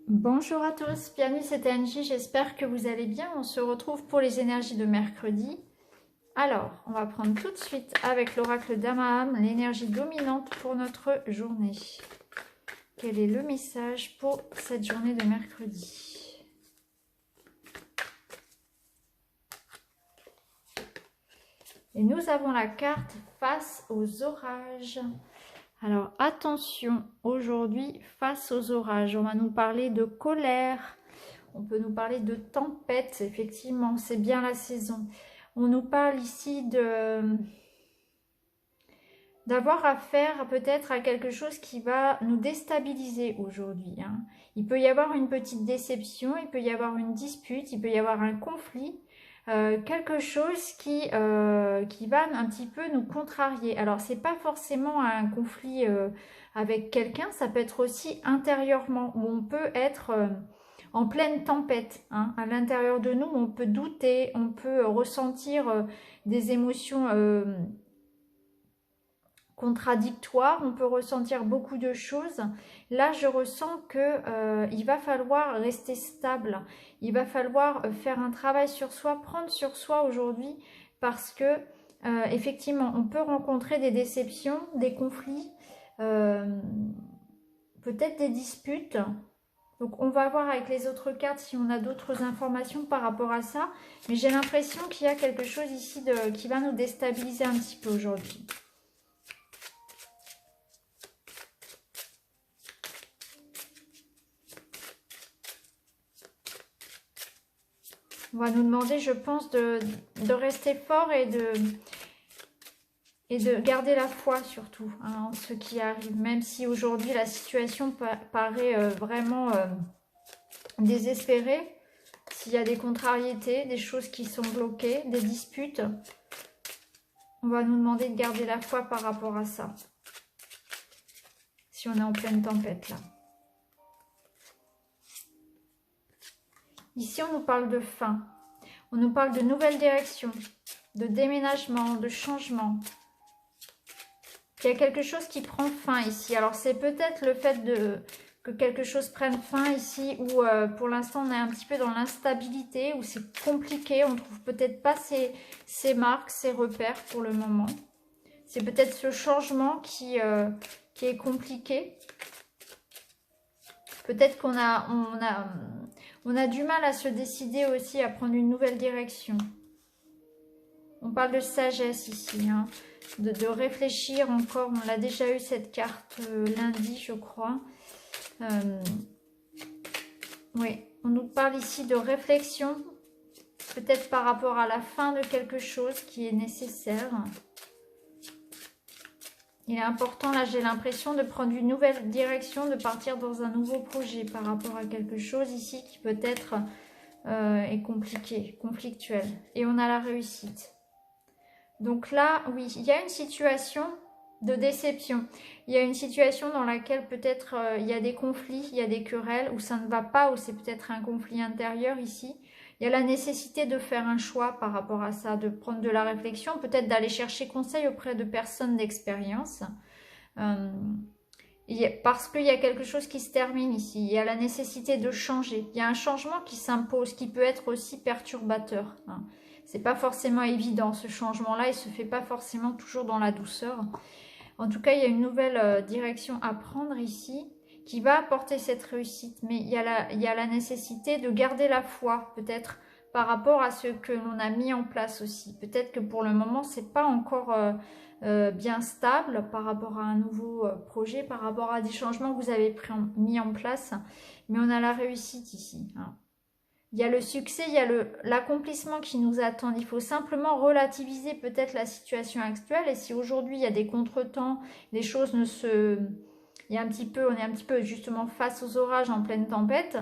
Bonjour à tous, bienvenue, c'est Angie, j'espère que vous allez bien. On se retrouve pour les énergies de mercredi. Alors, on va prendre tout de suite avec l'oracle d'Amaham, l'énergie dominante pour notre journée. Quel est le message pour cette journée de mercredi? Et nous avons la carte face aux orages. Alors attention, aujourd'hui, face aux orages, on va nous parler de colère, on peut nous parler de tempête, effectivement, c'est bien la saison. On nous parle ici d'avoir affaire peut-être à quelque chose qui va nous déstabiliser aujourd'hui. Il peut y avoir une petite déception, il peut y avoir une dispute, il peut y avoir un conflit. Quelque chose qui va un petit peu nous contrarier. Alors, c'est pas forcément un conflit avec quelqu'un, ça peut être aussi intérieurement, où on peut être en pleine tempête. À l'intérieur de nous, on peut douter, on peut ressentir des émotions contradictoires, on peut ressentir beaucoup de choses. Là, je ressens que il va falloir rester stable, il va falloir faire un travail sur soi, prendre sur soi aujourd'hui, parce que effectivement, on peut rencontrer des déceptions, des conflits, peut-être des disputes. Donc on va voir avec les autres cartes si on a d'autres informations par rapport à ça, mais j'ai l'impression qu'il y a quelque chose ici qui va nous déstabiliser un petit peu aujourd'hui. On va nous demander, je pense, de rester fort et de garder la foi surtout en ce qui arrive. Même si aujourd'hui la situation paraît vraiment désespérée, s'il y a des contrariétés, des choses qui sont bloquées, des disputes, on va nous demander de garder la foi par rapport à ça. Si on est en pleine tempête là. Ici, on nous parle de fin. On nous parle de nouvelles directions, de déménagement, de changement. Il y a quelque chose qui prend fin ici. Alors, c'est peut-être le fait que quelque chose prenne fin ici où pour l'instant, on est un petit peu dans l'instabilité, où c'est compliqué. On ne trouve peut-être pas ces marques, ces repères pour le moment. C'est peut-être ce changement qui est compliqué. Peut-être qu'on a du mal à se décider aussi à prendre une nouvelle direction. On parle de sagesse ici, de réfléchir encore. On l'a déjà eu cette carte lundi, je crois. Oui, on nous parle ici de réflexion, peut-être par rapport à la fin de quelque chose qui est nécessaire. Il est important, là j'ai l'impression de prendre une nouvelle direction, de partir dans un nouveau projet par rapport à quelque chose ici qui peut-être est compliqué, conflictuel. Et on a la réussite. Donc là, oui, il y a une situation de déception. Il y a une situation dans laquelle peut-être il y a des conflits, il y a des querelles, où ça ne va pas, où c'est peut-être un conflit intérieur ici. Il y a la nécessité de faire un choix par rapport à ça, de prendre de la réflexion, peut-être d'aller chercher conseil auprès de personnes d'expérience. Parce qu'il y a quelque chose qui se termine ici. Il y a la nécessité de changer. Il y a un changement qui s'impose, qui peut être aussi perturbateur. C'est pas forcément évident, ce changement-là. Il se fait pas forcément toujours dans la douceur. En tout cas, il y a une nouvelle direction à prendre ici, qui va apporter cette réussite, mais il y a la nécessité de garder la foi, peut-être, par rapport à ce que l'on a mis en place aussi. Peut-être que pour le moment, c'est pas encore bien stable par rapport à un nouveau projet, par rapport à des changements que vous avez mis en place, mais on a la réussite ici. Il y a le succès, il y a l'accomplissement qui nous attend. Il faut simplement relativiser peut-être la situation actuelle, et si aujourd'hui il y a des contretemps, les choses ne se... on est un petit peu justement face aux orages en pleine tempête,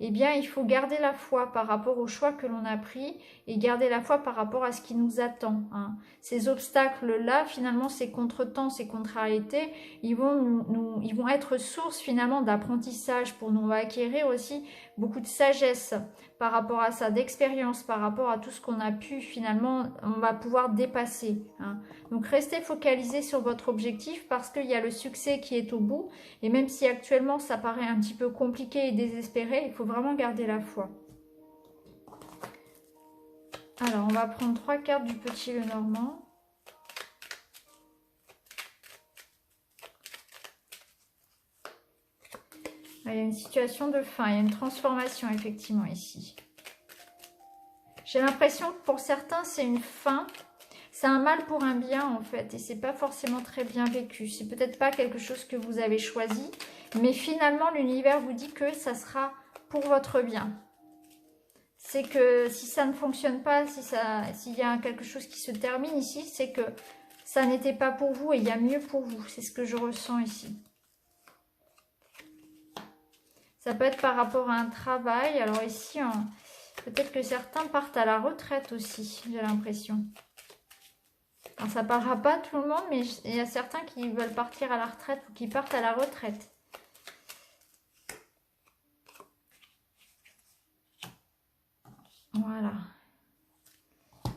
eh bien, il faut garder la foi par rapport au choix que l'on a pris et garder la foi par rapport à ce qui nous attend. Hein. Ces obstacles-là, finalement, ces contretemps, ces contrariétés, ils vont être source finalement d'apprentissage pour nous. On va acquérir aussi beaucoup de sagesse par rapport à ça, d'expérience par rapport à tout ce qu'on a pu finalement, on va pouvoir dépasser. Hein. Donc, restez focalisés sur votre objectif parce qu'il y a le succès qui est au bout. Et même si actuellement, ça paraît un petit peu compliqué et désespéré, il faut vraiment garder la foi. Alors, on va prendre 3 cartes du Petit Lenormand. Il y a une situation de fin, il y a une transformation effectivement ici. J'ai l'impression que pour certains, c'est une fin. C'est un mal pour un bien en fait et c'est pas forcément très bien vécu. C'est peut-être pas quelque chose que vous avez choisi, mais finalement l'univers vous dit que ça sera pour votre bien. C'est que si ça ne fonctionne pas, s'il y a quelque chose qui se termine ici, c'est que ça n'était pas pour vous et il y a mieux pour vous. C'est ce que je ressens ici. Ça peut être par rapport à un travail. Alors ici, peut-être que certains partent à la retraite aussi, j'ai l'impression. Alors, ça ne parlera pas tout le monde, mais il y a certains qui veulent partir à la retraite ou qui partent à la retraite. Voilà.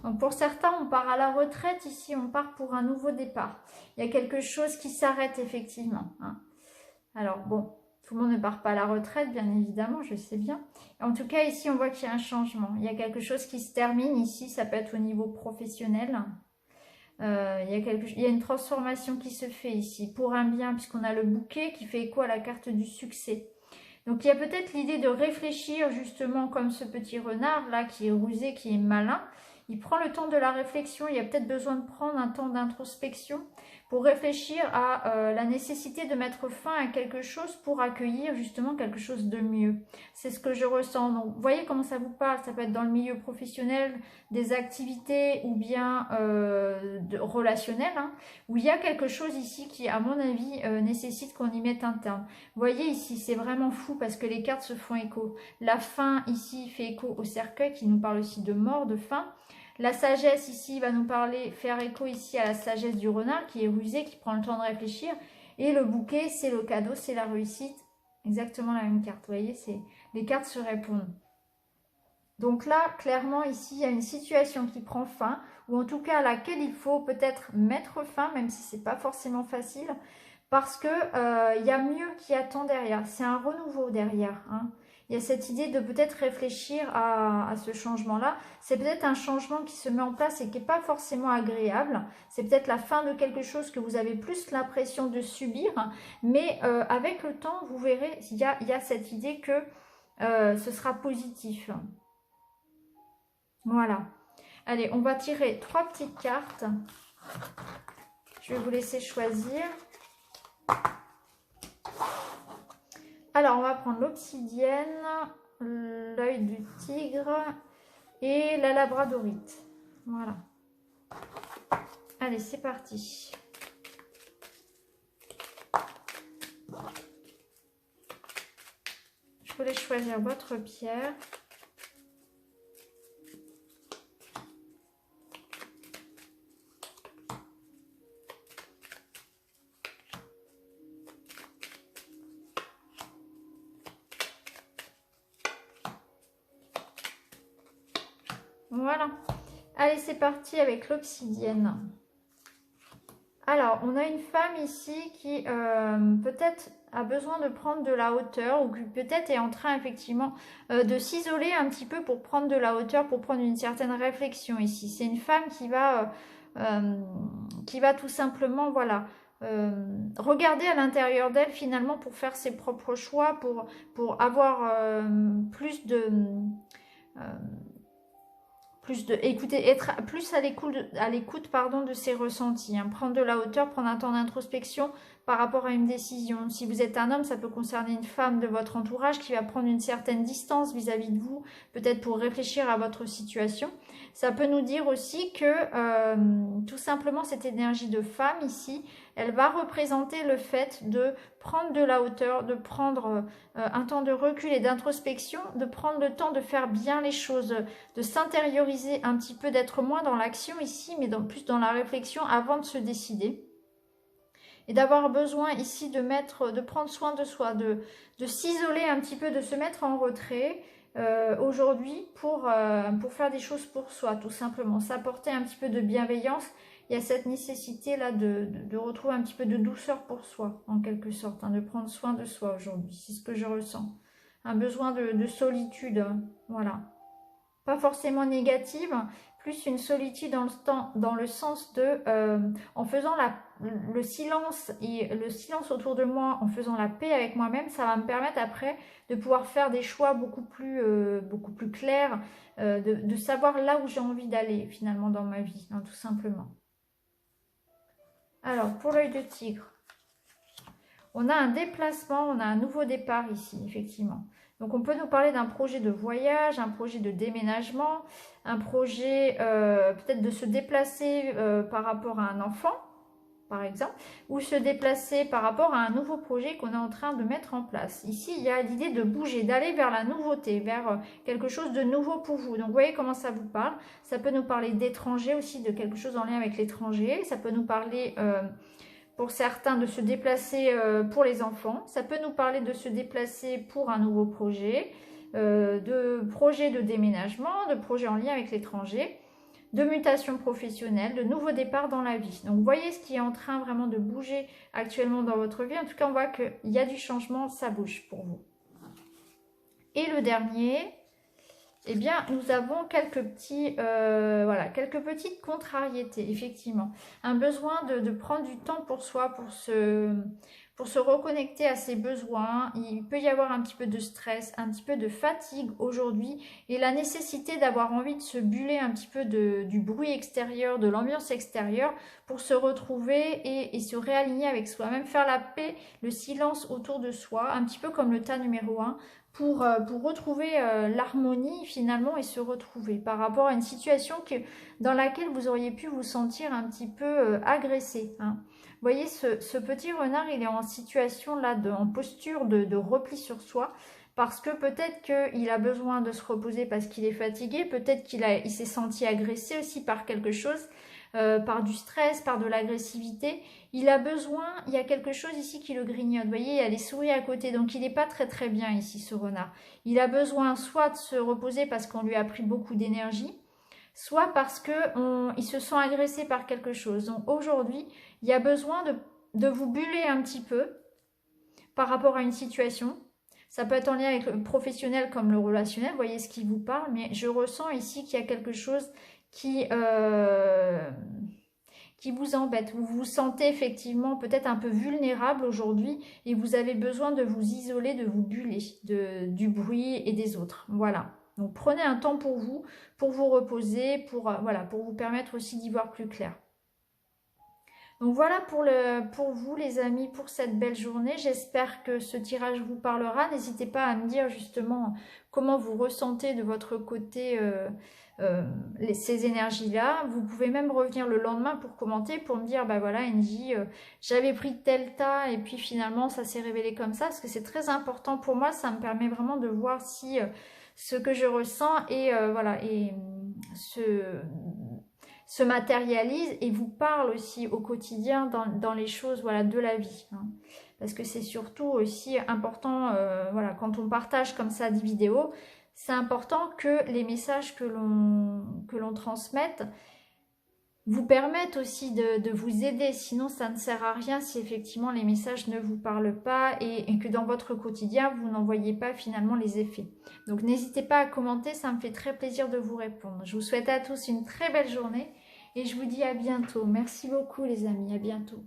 Donc pour certains, on part à la retraite. Ici, on part pour un nouveau départ. Il y a quelque chose qui s'arrête effectivement. Hein. Alors bon, tout le monde ne part pas à la retraite, bien évidemment, je sais bien. En tout cas, ici, on voit qu'il y a un changement. Il y a quelque chose qui se termine ici. Ça peut être au niveau professionnel. Il y a une transformation qui se fait ici pour un bien, puisqu'on a le bouquet qui fait écho à la carte du succès. Donc, il y a peut-être l'idée de réfléchir justement comme ce petit renard là qui est rusé, qui est malin. Il prend le temps de la réflexion. Il y a peut-être besoin de prendre un temps d'introspection pour réfléchir à la nécessité de mettre fin à quelque chose pour accueillir justement quelque chose de mieux. C'est ce que je ressens. Donc, vous voyez comment ça vous parle. Ça peut être dans le milieu professionnel, des activités ou bien relationnel, hein, où il y a quelque chose ici qui, à mon avis, nécessite qu'on y mette un terme. Vous voyez ici, c'est vraiment fou parce que les cartes se font écho. La fin ici fait écho au cercueil qui nous parle aussi de mort, de fin. La sagesse ici va nous parler, faire écho ici à la sagesse du renard qui est rusé, qui prend le temps de réfléchir. Et le bouquet, c'est le cadeau, c'est la réussite. Exactement la même carte, vous voyez, les cartes se répondent. Donc là, clairement, ici, il y a une situation qui prend fin, ou en tout cas à laquelle il faut peut-être mettre fin, même si ce n'est pas forcément facile, parce qu'il y a mieux qui attend derrière. C'est un renouveau derrière, hein. Il y a cette idée de peut-être réfléchir à ce changement-là. C'est peut-être un changement qui se met en place et qui n'est pas forcément agréable. C'est peut-être la fin de quelque chose que vous avez plus l'impression de subir. Mais avec le temps, vous verrez, il y a cette idée que ce sera positif. Voilà. Allez, on va tirer 3 petites cartes. Je vais vous laisser choisir. Alors, on va prendre l'obsidienne, l'œil du tigre et la labradorite. Voilà. Allez, c'est parti. Je vous laisse choisir votre pierre. Voilà. Allez, c'est parti avec l'obsidienne. Alors, on a une femme ici qui peut-être a besoin de prendre de la hauteur ou qui peut-être est en train effectivement de s'isoler un petit peu pour prendre de la hauteur, pour prendre une certaine réflexion ici. C'est une femme qui va tout simplement, voilà, regarder à l'intérieur d'elle finalement pour faire ses propres choix, pour avoir plus de... écouter, être plus à l'écoute de ses ressentis, hein, prendre de la hauteur, prendre un temps d'introspection par rapport à une décision. Si vous êtes un homme, ça peut concerner une femme de votre entourage qui va prendre une certaine distance vis-à-vis de vous, peut-être pour réfléchir à votre situation. Ça peut nous dire aussi que tout simplement cette énergie de femme ici, elle va représenter le fait de prendre de la hauteur, de prendre un temps de recul et d'introspection, de prendre le temps de faire bien les choses, de s'intérioriser un petit peu, d'être moins dans l'action ici, mais plus dans la réflexion avant de se décider. Et d'avoir besoin ici de prendre soin de soi, de s'isoler un petit peu, de se mettre en retrait aujourd'hui pour faire des choses pour soi, tout simplement. S'apporter un petit peu de bienveillance. Il y a cette nécessité là de retrouver un petit peu de douceur pour soi, en quelque sorte, hein, de prendre soin de soi aujourd'hui. C'est ce que je ressens. Un besoin de solitude, hein, voilà. Pas forcément négative, plus une solitude dans le sens de en faisant le silence et le silence autour de moi, en faisant la paix avec moi-même, ça va me permettre après de pouvoir faire des choix beaucoup plus clairs, de savoir là où j'ai envie d'aller finalement dans ma vie, hein, tout simplement. Alors pour l'œil de tigre, on a un déplacement, on a un nouveau départ ici, effectivement. Donc on peut nous parler d'un projet de voyage, un projet de déménagement, un projet peut-être de se déplacer par rapport à un enfant, par exemple, ou se déplacer par rapport à un nouveau projet qu'on est en train de mettre en place. Ici, il y a l'idée de bouger, d'aller vers la nouveauté, vers quelque chose de nouveau pour vous. Donc vous voyez comment ça vous parle. Ça peut nous parler d'étranger aussi, de quelque chose en lien avec l'étranger. Ça peut nous parler... pour certains de se déplacer pour les enfants, ça peut nous parler de se déplacer pour un nouveau projet, de projet de déménagement, de projet en lien avec l'étranger, de mutation professionnelle, de nouveaux départs dans la vie. Donc vous voyez ce qui est en train vraiment de bouger actuellement dans votre vie. En tout cas, on voit qu'il y a du changement, ça bouge pour vous. Et le dernier... eh bien, nous avons quelques petites contrariétés, effectivement. Un besoin de prendre du temps pour soi, pour se reconnecter à ses besoins. Il peut y avoir un petit peu de stress, un petit peu de fatigue aujourd'hui et la nécessité d'avoir envie de se buller un petit peu du bruit extérieur, de l'ambiance extérieure pour se retrouver et se réaligner avec soi-même, faire la paix, le silence autour de soi, un petit peu comme le tas numéro 1. Pour retrouver l'harmonie finalement et se retrouver par rapport à une situation dans laquelle vous auriez pu vous sentir un petit peu agressé. Hein. Vous voyez, ce petit renard, il est en situation là, en posture de repli sur soi parce que peut-être qu'il a besoin de se reposer parce qu'il est fatigué, peut-être qu'il s'est senti agressé aussi par quelque chose, par du stress, par de l'agressivité. Il a besoin, il y a quelque chose ici qui le grignote. Vous voyez, il y a les souris à côté, donc il n'est pas très très bien ici ce renard. Il a besoin soit de se reposer parce qu'on lui a pris beaucoup d'énergie, soit parce qu'il se sent agressé par quelque chose. Donc aujourd'hui, il y a besoin de vous buller un petit peu par rapport à une situation. Ça peut être en lien avec le professionnel comme le relationnel, vous voyez ce qui vous parle, mais je ressens ici qu'il y a quelque chose qui vous embête. Vous vous sentez effectivement peut-être un peu vulnérable aujourd'hui et vous avez besoin de vous isoler, de vous buller du bruit et des autres. Voilà. Donc prenez un temps pour vous reposer, pour vous permettre aussi d'y voir plus clair. Donc voilà pour vous les amis, pour cette belle journée. J'espère que ce tirage vous parlera. N'hésitez pas à me dire justement comment vous ressentez de votre côté ces énergies-là. Vous pouvez même revenir le lendemain pour commenter, pour me dire, bah voilà Angie, j'avais pris tel tas et puis finalement ça s'est révélé comme ça, parce que c'est très important pour moi, ça me permet vraiment de voir si ce que je ressens se matérialise et vous parle aussi au quotidien dans les choses de la vie. Hein. Parce que c'est surtout aussi important, quand on partage comme ça des vidéos, c'est important que les messages que l'on transmette vous permettent aussi de vous aider. Sinon, ça ne sert à rien si effectivement les messages ne vous parlent pas et que dans votre quotidien, vous n'en voyez pas finalement les effets. Donc, n'hésitez pas à commenter, ça me fait très plaisir de vous répondre. Je vous souhaite à tous une très belle journée et je vous dis à bientôt. Merci beaucoup les amis, à bientôt.